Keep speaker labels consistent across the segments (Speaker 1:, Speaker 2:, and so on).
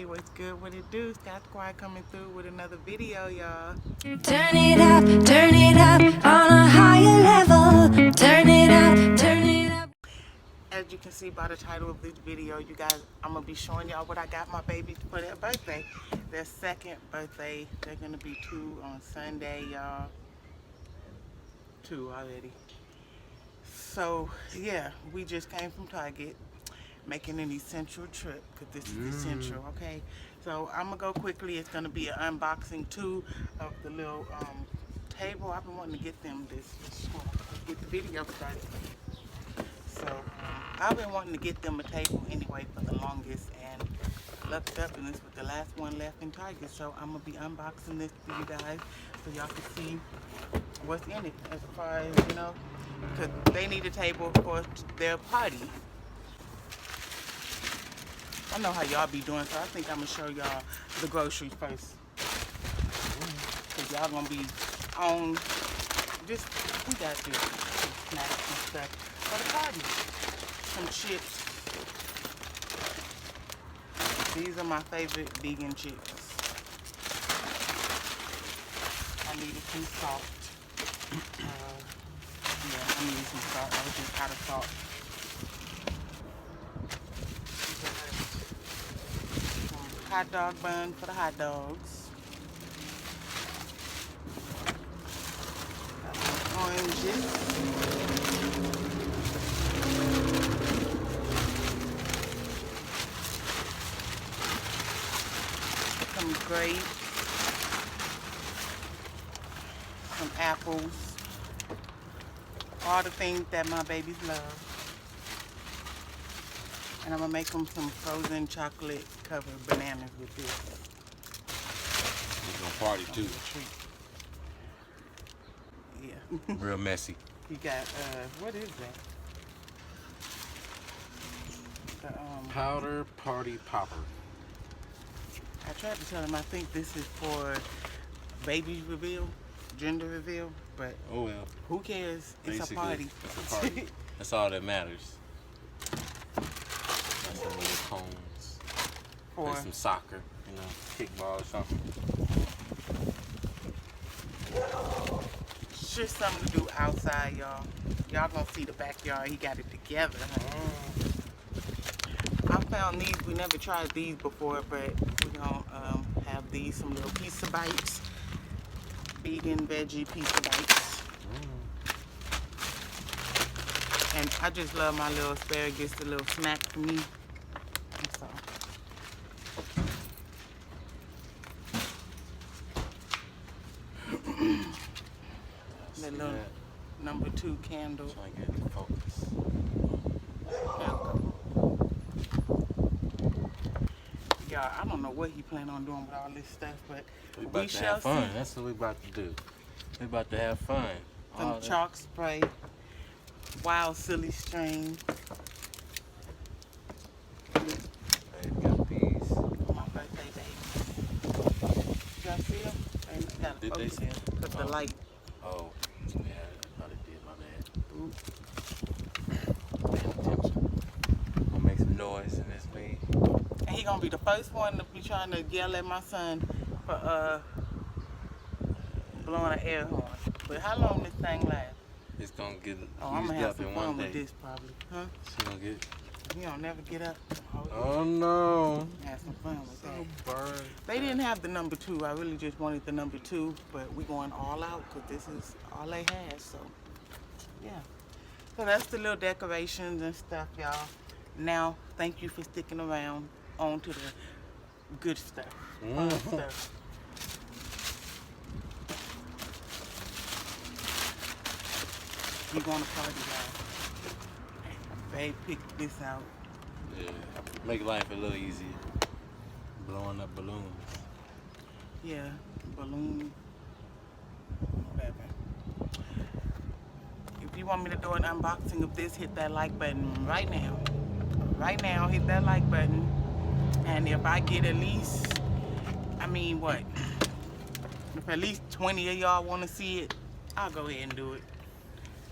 Speaker 1: what's good, what it do? Scott Squad coming through with another video, y'all.
Speaker 2: Turn it up on a higher level. Turn it up.
Speaker 1: As you can see by the title of this video, you guys, I'm gonna be showing y'all what I got my babies for their birthday. Their second birthday. They're gonna be 2 on Sunday, y'all. 2 already. So yeah, we just came from Target, making an essential trip, because this is essential, okay? So I'm gonna go quickly. It's gonna be an unboxing too of the little table. I've been wanting to get them this get the video started. So I've been wanting to get them a table anyway for the longest, and looked up and this was the last one left in Target. So I'm gonna be unboxing this for you guys so y'all can see what's in it, as far as, you know, because they need a table for their party. I know how y'all be doing, so I think I'm gonna show y'all the groceries first. Cause y'all gonna be on just, we got this snacks and stuff for the party. Some chips. These are my favorite vegan chips. I needed some salt. Yeah, I needed some salt. I was just out of salt. Hot dog bun for the hot dogs. Got some oranges. Some grapes. Some apples. All the things that my babies love. And I'm gonna make them some frozen chocolate covered bananas with this.
Speaker 3: We're gonna party too.
Speaker 1: Yeah.
Speaker 3: Real messy.
Speaker 1: You got what is that? The
Speaker 3: Powder party popper.
Speaker 1: I tried to tell him I think this is for baby reveal, gender reveal, but
Speaker 3: Oh well.
Speaker 1: who cares? It's
Speaker 3: Basically,
Speaker 1: a party.
Speaker 3: It's a party. That's all that matters. Got some little cones.
Speaker 1: For
Speaker 3: Play some soccer, you know, kickball or something.
Speaker 1: it's just something to do outside, y'all. Y'all gonna see the backyard. He got it together. I found these. We never tried these before, but we're gonna have these, some little pizza bites, vegan veggie pizza bites. And I just love my little asparagus, the little snack for me. That's all. The little number 2 candle.
Speaker 3: Trying to get it focused.
Speaker 1: Y'all, I don't know what he planned on doing with all this stuff, but
Speaker 3: We about to
Speaker 1: shall
Speaker 3: have fun.
Speaker 1: see.
Speaker 3: That's what we about to do. We about to have fun.
Speaker 1: Some
Speaker 3: All
Speaker 1: chalk spray, wild silly string.
Speaker 3: Hey, got these.
Speaker 1: My birthday baby. Y'all see them? They got
Speaker 3: Did they see them?
Speaker 1: Put the light.
Speaker 3: Oh, yeah, I thought it did. My bad.
Speaker 1: Ooh.
Speaker 3: Paying attention. Gonna make some noise in this thing.
Speaker 1: And he gonna be the first one to be trying to yell at my son for blowing an air horn. But how long this thing last?
Speaker 3: It's gonna get
Speaker 1: Oh, I'm
Speaker 3: used
Speaker 1: gonna have
Speaker 3: up
Speaker 1: some
Speaker 3: in
Speaker 1: fun
Speaker 3: one
Speaker 1: with
Speaker 3: day.
Speaker 1: this probably. Huh?
Speaker 3: She gonna get.
Speaker 1: He don't never get up.
Speaker 3: Oh no.
Speaker 1: Have some fun with
Speaker 3: So
Speaker 1: that.
Speaker 3: burned.
Speaker 1: They didn't have the number 2. I really just wanted the number 2, but we going all out because this is all they had. So yeah. So that's the little decorations and stuff, y'all. Now, thank you for sticking around. On to the good stuff, fun stuff. We going to party, y'all. Babe picked this out.
Speaker 3: Yeah. Make life a little easier. Blowing up balloons.
Speaker 1: Yeah, balloon, whatever. If you want me to do an unboxing of this, hit that like button right now. Right now, hit that like button. And if I get at least, I mean, what? If at least 20 of y'all want to see it, I'll go ahead and do it.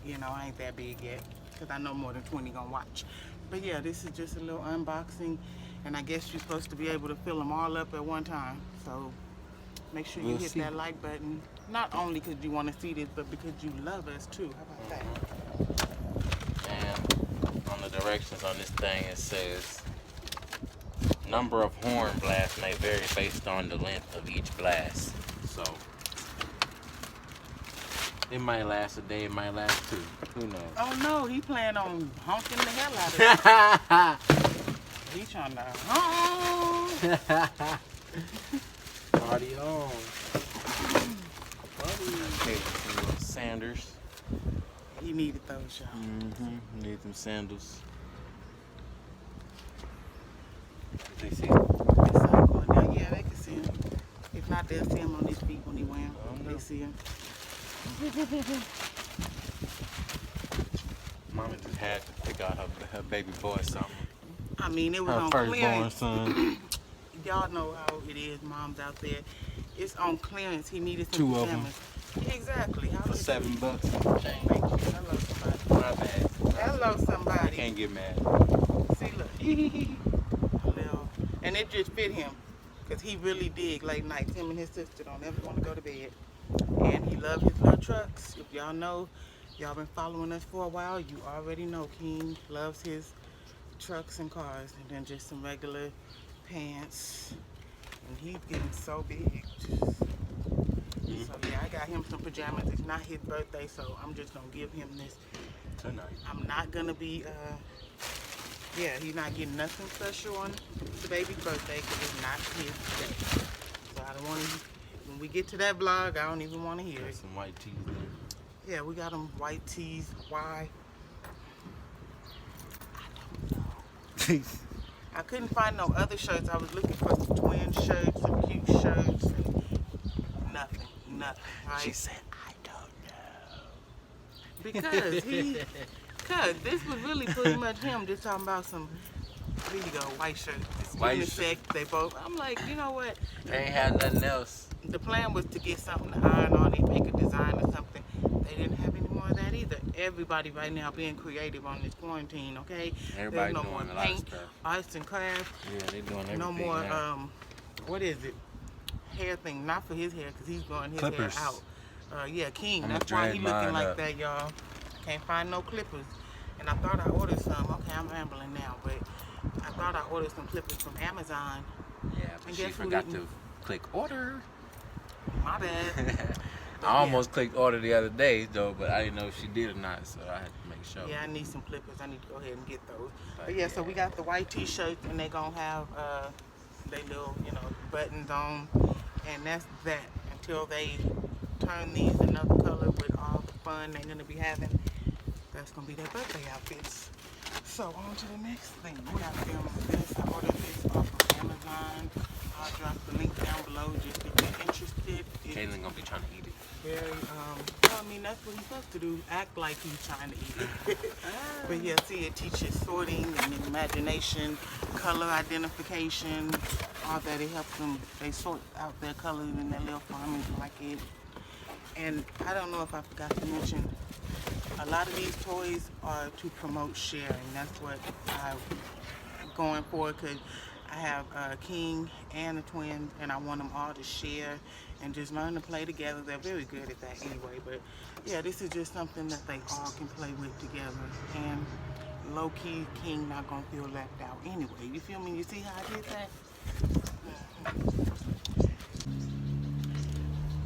Speaker 1: You know, I ain't that big yet, because I know more than 20 gonna watch. But yeah, this is just a little unboxing. And I guess you're supposed to be able to fill them all up at one time. So make sure you
Speaker 3: We'll
Speaker 1: hit
Speaker 3: see.
Speaker 1: that like button. Not only because you want to see this, but because you love us too. How about that?
Speaker 3: And on the directions on this thing, it says number of horn blasts may vary based on the length of each blast. So it might last a day, it might last 2. Who knows?
Speaker 1: Oh no, he planning on honking the hell out of it. He trying to honk.
Speaker 3: Party on. Okay, some little Sanders.
Speaker 1: He needed those, y'all.
Speaker 3: Need some sandals. Did they see?
Speaker 1: It's not going down. Yeah, they can see him. If not, they'll see him on his feet when he wear them.
Speaker 3: Oh, no.
Speaker 1: They see him.
Speaker 3: Mama just had to pick out her baby boy something.
Speaker 1: I mean, it was
Speaker 3: Her
Speaker 1: on
Speaker 3: firstborn
Speaker 1: clearance.
Speaker 3: son.
Speaker 1: Y'all know how it is, moms out there. It's on clearance. He needed some
Speaker 3: 2 of them.
Speaker 1: pajamas. Exactly. How
Speaker 3: For
Speaker 1: much?
Speaker 3: $7.
Speaker 1: Thank you. Hello, somebody.
Speaker 3: My bad.
Speaker 1: Hello,
Speaker 3: I
Speaker 1: somebody.
Speaker 3: can't get mad.
Speaker 1: See, look. Little. And it just fit him. Because he really dig late nights. Him and his sister don't ever want to go to bed. And he loves his little trucks. If y'all know, y'all been following us for a while, you already know King loves his trucks and cars. And then just some regular pants. And he's getting so big. So yeah, I got him some pajamas. It's not his birthday, so I'm just gonna give him this
Speaker 3: Tonight.
Speaker 1: I'm not gonna be, yeah, he's not getting nothing special on the baby's birthday because it's not his day. So I don't want to, when we get to that vlog, I don't even want to hear
Speaker 3: Got
Speaker 1: it.
Speaker 3: some white tees there.
Speaker 1: Yeah, we got them white tees. Why? I don't know. I couldn't find no other shirts. I was looking for some twin shirts, some cute shirts, and nothing, right?
Speaker 3: She said, I don't know.
Speaker 1: Because this was really pretty much him just talking about some, here you go, white shirt. It's
Speaker 3: White
Speaker 1: unisex, they both. I'm like, you know what?
Speaker 3: They ain't had nothing else.
Speaker 1: The plan was to get something to iron on it, make a design or something. They didn't have any more of that either. Everybody right now being creative on this quarantine, okay?
Speaker 3: Everybody
Speaker 1: There's no
Speaker 3: doing
Speaker 1: more
Speaker 3: a lot of
Speaker 1: paint,
Speaker 3: stuff.
Speaker 1: arts and crafts.
Speaker 3: Yeah, they doing everything
Speaker 1: No more,
Speaker 3: now.
Speaker 1: what is it? Hair thing, not for his hair, because he's growing his
Speaker 3: Clippers.
Speaker 1: hair out. Yeah, King,
Speaker 3: I'ma
Speaker 1: that's why he
Speaker 3: drag
Speaker 1: looking
Speaker 3: mine
Speaker 1: like
Speaker 3: up.
Speaker 1: that, y'all. Can't find no clippers. And I thought I ordered some, okay, I'm rambling now, but I thought I ordered some clippers from Amazon.
Speaker 3: Yeah, but
Speaker 1: and
Speaker 3: she
Speaker 1: guess who
Speaker 3: forgot
Speaker 1: didn't?
Speaker 3: to click order.
Speaker 1: My bad.
Speaker 3: I almost clicked order the other day though, but I didn't know if she did or not, so I had to make sure.
Speaker 1: Yeah, I need some clippers. I need to go ahead and get those. But yeah, so we got the white t-shirts and they gonna have they little, you know, buttons on. And that's that until they turn these another color with all the fun they're gonna be having. That's gonna be their birthday outfits. So on to the next thing. We got them this. I ordered this off of Amazon. I'll drop the link down below just if you're interested. It's
Speaker 3: Kaylin gonna be trying to eat it.
Speaker 1: very, well, I mean, that's what he's supposed to do. Act like he's trying to eat it. But yeah, see, it teaches sorting and imagination, color identification, all that. It helps them, they sort out their colors in their little farming blanket. And I don't know if I forgot to mention, a lot of these toys are to promote sharing. That's what I'm going for, because I have King and the twins, and I want them all to share and just learn to play together. They're very good at that anyway, but yeah, this is just something that they all can play with together. And low-key, King not gonna feel left out anyway. You feel me? You see how I did that?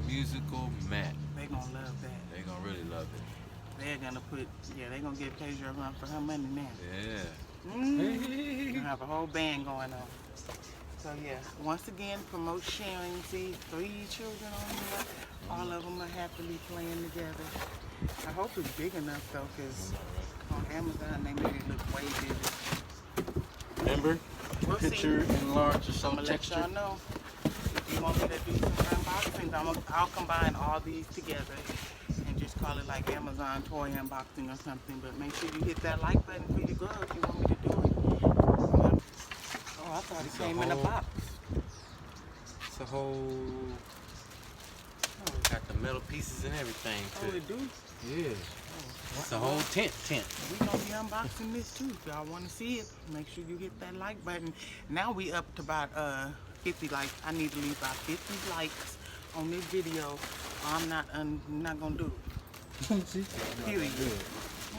Speaker 3: Musical mat.
Speaker 1: They gonna love that.
Speaker 3: They gonna really love it.
Speaker 1: They're gonna put, yeah, they're gonna get Pedro a run for her money now.
Speaker 3: Yeah.
Speaker 1: We're gonna have a whole band going on. So yeah, once again, promote sharing. See, 3 children on here. All of them are happily playing together. I hope it's big enough though, because on Amazon they made it look way bigger.
Speaker 3: Remember?
Speaker 1: We'll
Speaker 3: Picture
Speaker 1: see.
Speaker 3: enlarge or
Speaker 1: I'm
Speaker 3: some
Speaker 1: gonna let
Speaker 3: texture.
Speaker 1: y'all know. If you want me to do some unboxings, I'll combine all these together and just call it like Amazon toy unboxing or something. But make sure you hit that like button for your girl if you want me to do it. Oh, I thought it came in a box.
Speaker 3: It's a whole.
Speaker 1: Oh,
Speaker 3: Got the metal pieces and everything.
Speaker 1: oh,
Speaker 3: Too.
Speaker 1: it do?
Speaker 3: Yeah.
Speaker 1: Oh.
Speaker 3: It's a whole tent.
Speaker 1: We gonna be unboxing this too. If y'all wanna see it, make sure you hit that like button. Now we up to about 50 likes. I need to leave about 50 likes on this video. I'm not gonna do it. Period.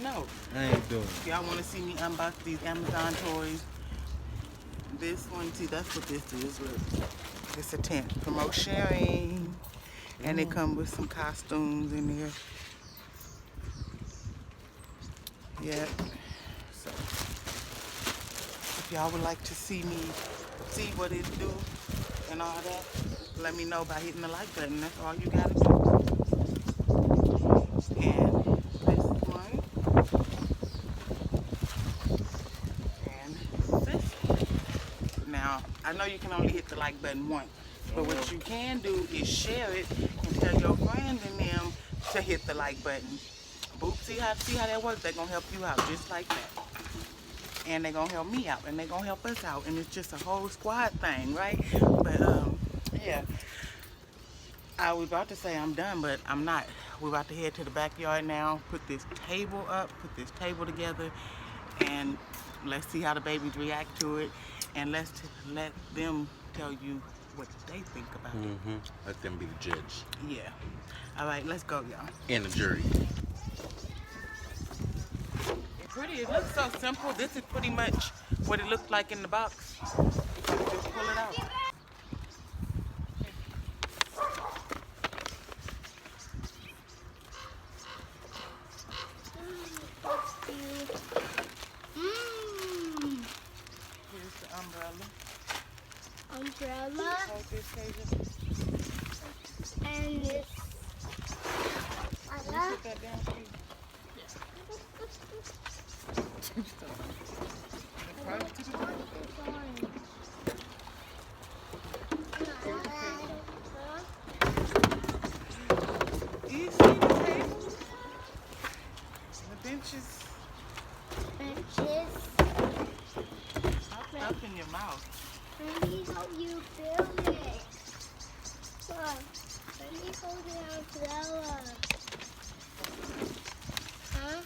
Speaker 1: No.
Speaker 4: I ain't doing
Speaker 1: If y'all wanna see me unbox these Amazon toys, this one, see, that's what this is. Look, it's a tent. Promote sharing, and it comes with some costumes in there. Yeah. So, if y'all would like to see me see what it do and all that, let me know by hitting the like button. That's all you gotta do. And this one, and this one. Now, I know you can only hit the like button once, but what you can do is share it and tell your friends and them to hit the like button. Boop, see how that works? They're gonna help you out just like that. And they're gonna help me out, and they're gonna help us out, and it's just a whole squad thing, right? But yeah. I was about to say I'm done, but I'm not. We're about to head to the backyard now, put this table up, put this table together, and let's see how the babies react to it, and let them tell you what they think about it.
Speaker 3: Let them be the judge
Speaker 1: Yeah. All right, let's go, y'all.
Speaker 3: and the jury.
Speaker 1: Pretty. It looks so simple. This is pretty much what it looked like in the box. Just pull it out. Here's the umbrella.
Speaker 5: Umbrella
Speaker 1: Hold this, Tasia.
Speaker 5: and this.
Speaker 1: Can you put that down, please? You see the tables? The benches?
Speaker 5: Benches.
Speaker 1: Stop stuffing your mouth.
Speaker 5: Let me help you build it. Look, let me hold the umbrella. Huh?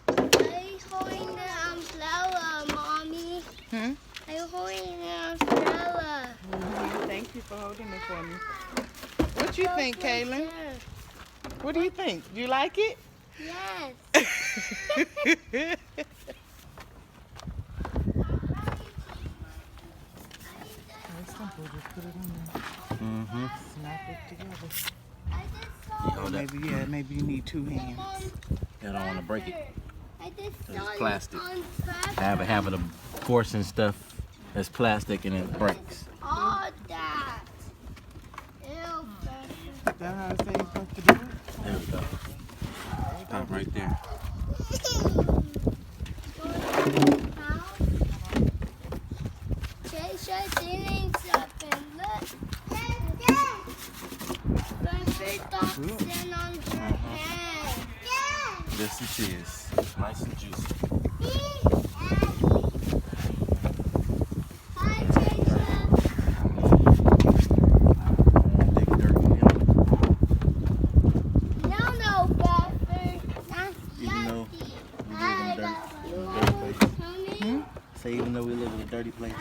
Speaker 5: Are you holding the umbrella, Mommy?
Speaker 1: Hmm?
Speaker 5: Are you holding the umbrella?
Speaker 1: Thank you for holding it for me. What you think, Kaylin? What do you think? You like it?
Speaker 5: Yes.
Speaker 1: Very simple. Just put it in there. Snap it together.
Speaker 5: I just saw
Speaker 1: Maybe you need two hands.
Speaker 3: I don't want to break it.
Speaker 5: I just
Speaker 3: It's
Speaker 5: saw
Speaker 3: plastic.
Speaker 5: it on purpose.
Speaker 3: I have a habit of forcing stuff that's plastic and it breaks.
Speaker 5: All that. Ew,
Speaker 1: Is that how it says you're supposed to do it?
Speaker 3: There we go. Stop right there.
Speaker 5: Chase doing something. Look. Big toxin on her head.
Speaker 3: This it is. Nice and juicy.
Speaker 5: Hi, Jason.
Speaker 3: Dig dirt in it.
Speaker 5: No, Buffy. That's
Speaker 3: Even though
Speaker 5: yucky.
Speaker 3: we
Speaker 5: Hi,
Speaker 3: live in
Speaker 5: Buffy.
Speaker 3: a dirty place.
Speaker 5: Honey.
Speaker 3: Say even though we live in a dirty place.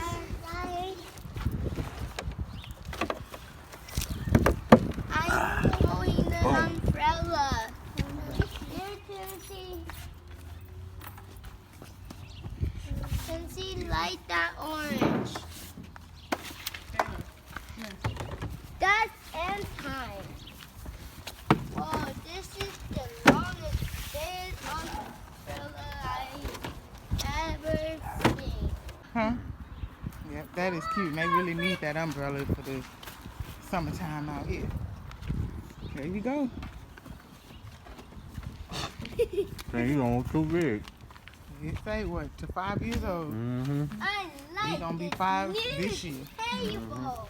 Speaker 5: Hi. I'm holding the umbrella. Here, Timothy. Timothy, light that orange. That's end time. Oh, this is the longest big umbrella I ever seen.
Speaker 1: Huh? Yeah, that is cute. And they really need that umbrella for the summertime out here. There you go.
Speaker 3: Man, you almost too big.
Speaker 1: It say what, to 5 years old?
Speaker 5: I like
Speaker 1: He gonna be
Speaker 5: this
Speaker 1: 5
Speaker 5: new
Speaker 1: this year.
Speaker 5: table.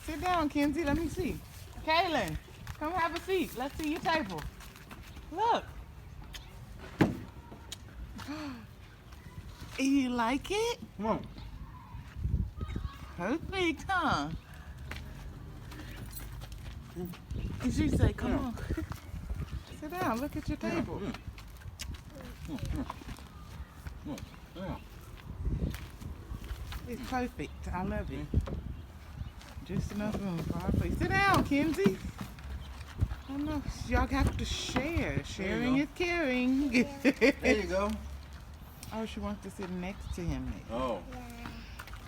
Speaker 1: Sit down, Kenzie. Let me see. Kaylin, come have a seat. Let's see your table. Look. You like it?
Speaker 3: Come on.
Speaker 1: Perfect, huh? Did you say, come on? Sit down. Look at your table.
Speaker 3: Yeah.
Speaker 1: It's perfect. I love it. Just enough room for our place. Sit down, Kenzie. I know. Y'all have to share. Sharing is caring.
Speaker 3: There you go.
Speaker 1: Oh, she wants to sit next to him.
Speaker 3: Oh.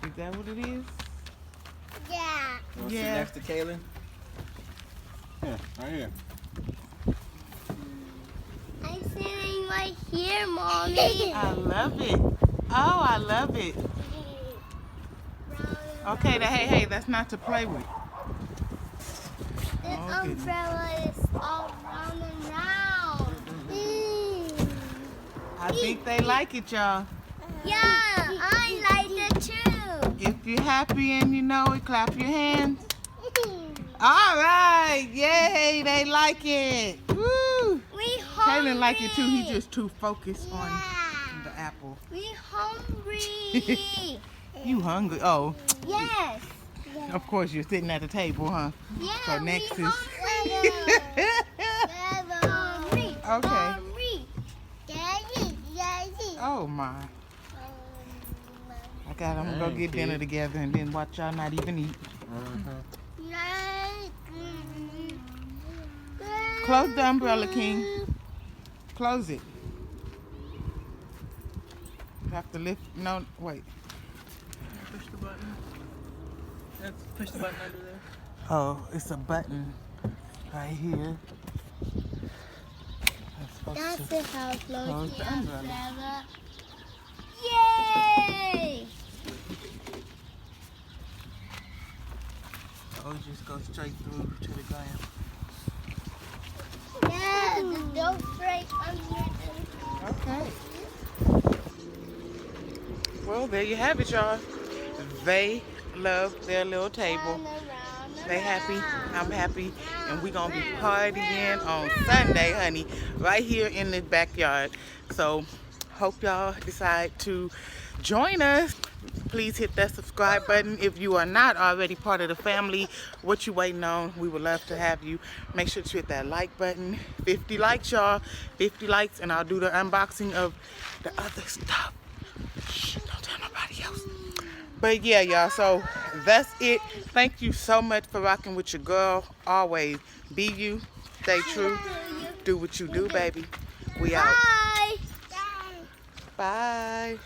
Speaker 1: Is that what it is?
Speaker 5: Yeah.
Speaker 3: You want to
Speaker 1: Yeah.
Speaker 3: sit next to Kaylin? Yeah, right here.
Speaker 5: I'm sitting right here, Mommy.
Speaker 1: I love it. Oh, I love it. Okay, hey, that's not to play with.
Speaker 5: The
Speaker 1: Oh, goodness.
Speaker 5: umbrella is all round and round.
Speaker 1: I think they like it, y'all.
Speaker 5: Yeah, I like it too.
Speaker 1: If you're happy and you know it, clap your hands. All right, yay, they like it. Woo!
Speaker 5: We hungry.
Speaker 1: Kaylin like it too. He just too focused on
Speaker 5: Yeah.
Speaker 1: the apple.
Speaker 5: We hungry.
Speaker 1: You hungry? Oh,
Speaker 5: Yes.
Speaker 1: of course you're sitting at the table, huh?
Speaker 5: Yeah.
Speaker 1: So next
Speaker 5: we
Speaker 1: is.
Speaker 5: hungry.
Speaker 1: Okay.
Speaker 5: Hungry. Daddy.
Speaker 1: Oh my! I'm gonna go get dinner together and then watch y'all not even eat. Close the umbrella, King. Close it. You have to lift. No, wait.
Speaker 4: Push the button. Push the button under there.
Speaker 1: Oh, it's a button right here.
Speaker 5: That's the house
Speaker 1: Close
Speaker 5: close
Speaker 1: the
Speaker 5: the
Speaker 1: umbrella.
Speaker 5: umbrella. Yay!
Speaker 1: Oh, just go straight through to the ground.
Speaker 5: Yeah, the dope right under the...
Speaker 1: Okay. Well, there you have it, y'all. They love their little table. They happy, I'm happy, and we gonna be partying on Sunday, honey, right here in the backyard. So, hope y'all decide to join us. Please hit that subscribe button. If you are not already part of the family, what you waiting on? We would love to have you. Make sure to hit that like button. 50 likes, y'all. 50 likes, and I'll do the unboxing of the other stuff. Shh, don't tell nobody else. But yeah, y'all, so that's it. Thank you so much for rocking with your girl. Always be you, stay true, do what you do, baby. We out.
Speaker 5: Bye!
Speaker 1: Bye.